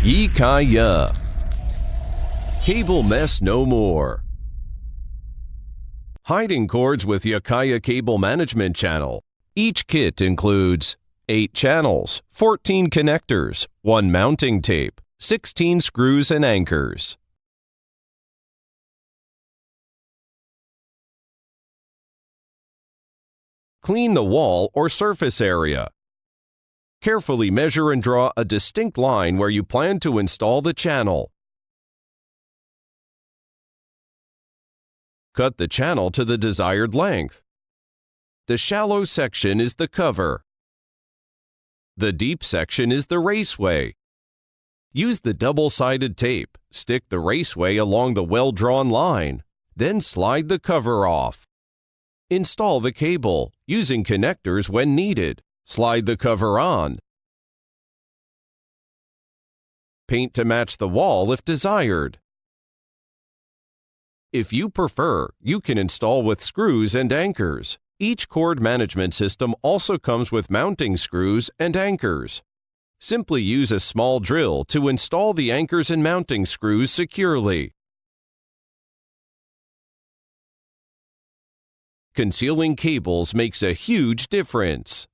Yecaye. Cable mess no more. Hiding cords with Yecaye Cable Management Channel. Each kit includes 8 channels, 14 connectors, 1 mounting tape, 16 screws and anchors. Clean the wall or surface area. Carefully measure and draw a distinct line where you plan to install the channel. Cut the channel to the desired length. The shallow section is the cover. The deep section is the raceway. Use the double-sided tape. Stick the raceway along the well-drawn line. Then slide the cover off. Install the cable, using connectors when needed. Slide the cover on. Paint to match the wall if desired. If you prefer, you can install with screws and anchors. Each cord management system also comes with mounting screws and anchors. Simply use a small drill to install the anchors and mounting screws securely. Concealing cables makes a huge difference.